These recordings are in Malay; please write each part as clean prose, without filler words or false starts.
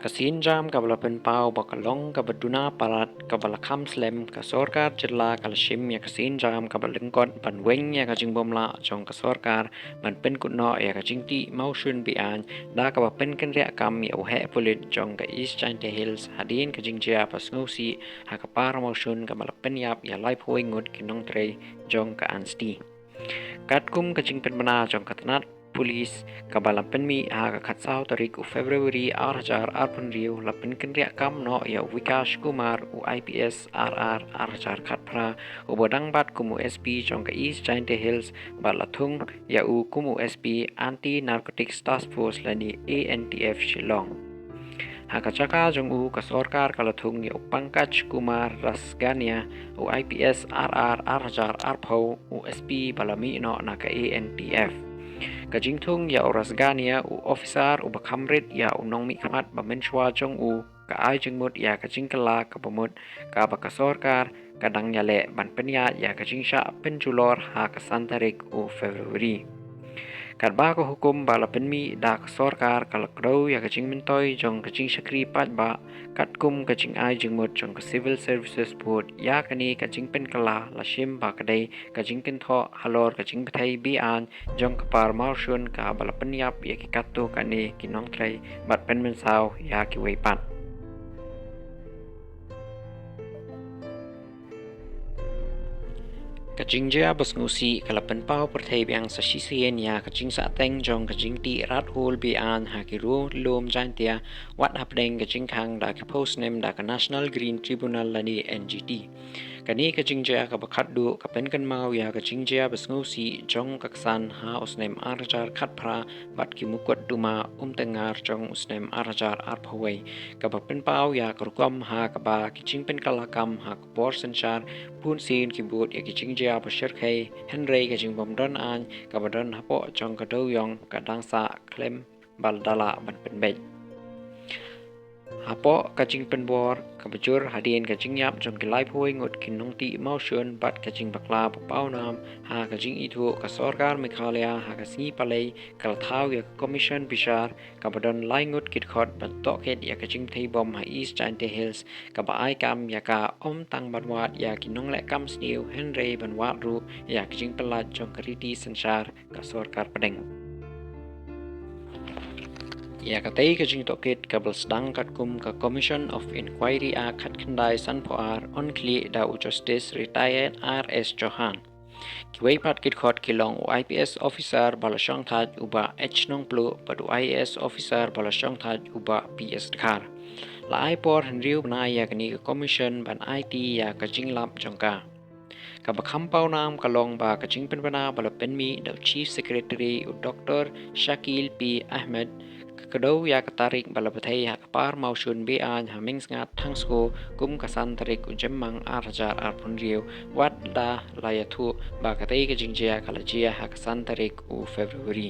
kasin jam kabala penpau bakalong kabaduna parat kabala kam slem ka sorkar jilla kalashim ya kasin jam kabala lengkot banweng ya kajing bomla jong ka sorkar ban pen kutno ya kajing ti maushun bian da ka pen kan ria kam ya uhe pulit jong ka East Jaiñtia Hills hadin kajing jia pas ngusi ha ka par maushun kabala pen yap ya lai phoi ngut kinong tre jong ka ansti katkum kajing pen bana jong ka tanat Polis kabalang penmi ha katsau tarik u Februari 2024 lapen kenria kam no ya Wikash Kumar u IPS RR arjar khatpra u bodang bat kumu SP jong ka East Jaiñtia Hills balathung ya u kumu SP Anti Narcotics Task Force lani ANTF Shillong Hakachaka jong u ka sorkar kalathung ya Pankaj Kumar Rasgania u IPS RR arjar arpau u SP balami no na ka ANTF kajing thung ya oras gania u officer u bakamrit ya unong mi khamat bamenshwa jong u ka ai jengmut ya kajing kala ka bamut ka bakasorkar kadang yale ban penya ya kajing sha penjulor ha ka santarik u Februari kadba ko hukum bala penmi da ka sorkar kalakdo ya kajing mentoy jong kajing shakri pat ba katkum kajing ai jengmut jong ka civil services board ya kani kajing pen kala lashim ba kadai kajing kentho halor kajing bthei bi an jong ka par maushun ka bala penyap ya ki kattu kani kinong trai bat pen mensau ya ki wei pat kajing jia bas ngusi kalapan pau perthei biang sa sisien ya kajing sa teng jong kajing ti rat hol bi an ha ki ru lom Jaiñtia wat hapdeng kajing khang da ki post name da ka National Green Tribunal lani NGT kani kajing jia ka bakhat du ka pen kan mau ya kajing jia bas ngusi jong kaksan ha usnem arjar khat phra bat ki mukut duma tengar jong usnem arjar arphawai ka pen pau ya kurkom ha ka ba kajing pen kalakam ha bor sanchar pun sin ki bot ya kajing jia bashir khai Henry kajing bom don an ka badon hapo jong ka dewïong ka dangsa krem baldala ban penbej hapo kajing penbor ka bajur hadin kajing yap jong kilai phoi ngut kinong ti maushun bat kajing bakla pau nam ha kajing itu ka sorkar Meghalaya ha ka singi palai kal thau ya commission bishar ka badon lai ngut kit khot ban to ket ya kajing thei bom ha East Jaiñtia Hills ka ba ai kam ya ka tang banwat ya kinong le kam sniu Henry banwat ru ya kajing pelat jong kariti sanchar ka sorkar pedeng ya katei kajing tokit kabel sedang katkum ka Commission of Inquiry a khat khandai san poar on kli da u Justice retired RS Johan kiwei pat kit khot kilong u IPS officer balashong that uba H nong plu padu IAS officer balashong that uba PS khar la ai por henriu na ya kani commission ban IT ya kajing lap jongka ka bakham pau nam kalong ba kajing penbana bala penmi da Chief Secretary u Dr. Shakil P Ahmed kadau ya katarik bala bethei ha kapar maushun be an haming ngat thangsko kum kasan tarik ujemmang arjar arpun riu wat da layathu ba katei ke jingjia kalajia ha kasan tarik u Februari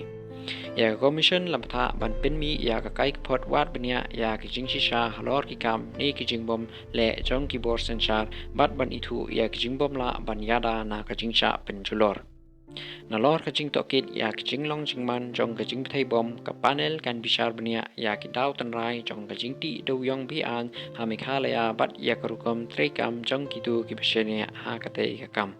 ya commission lamtha ban penmi ya ka kai phot wat bania ya ki jingshisha halor ki kam ne ki jingbom le jong ki bor sanchar bat ban ithu ya ki jingbom la ban yada na ka jingsha penjulor nalor kajing tokit ya kajing long jingman jong kajing thei bom ka panel kan bishar bania ya ki daw tan rai jong kajing ti dewïong bi an ha Meghalaya bat ya karukom trekam jong kitu ki bashenia ha katei ka kam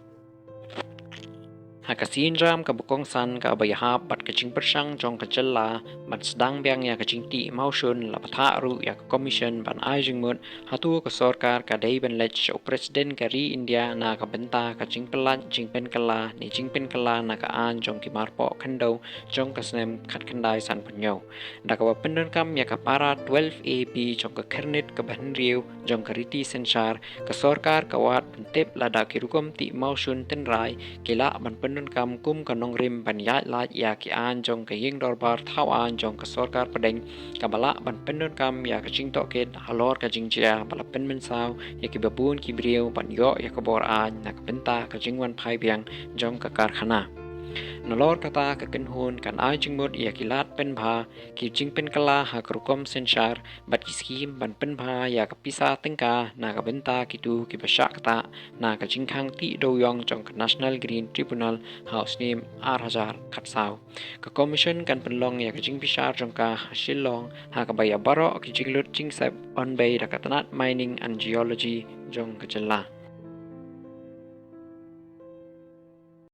hakasin ram ka bukong san ka bayahap bat kajing persang jong kajella bat sedang biang ya kajing ti maushun la patha ru ya commission ban ai jingmut hatu ka sorkar ka dei ban lech president ka ri India na ka benta kajing pelan jingpen kala ni jingpen kala na ka an jong ki marpo khando jong ka snem khat khandai san panyo da ka pendon kam ya ka para 12 AB jong ka kernit ka ban riu jong ka riti senchar ka sorkar ka wat tep la da ki rukom ti maushun ten rai kila ban nun kam kum kanong rim ban ya la ya ki an jong ka ying dorbar thau an jong ka sorkar padeng ka bala ban penun kam ya ka jing to ket halor ka jing jia bala pen men saw ya ki babun ki briu ban yo ya ka bor an na ka benta ka jing wan phai biang jong ka karkhana Nolor kata kekenhun kan ai jingmut ia kilat pen bha ki jing pen kala ha krukom senchar bat kiskim ban pen bha ya kapisa tengka na ka benta kitu ki basha kata na ka jingkhang ti dewïong trong National Green Tribunal House name 8,000 khatsau ka commission kan penlong ya ka jing pisar trong ka shillong ha ka baya baro ki jinglut jingsep on bay da katanat mining and geology jong ka jela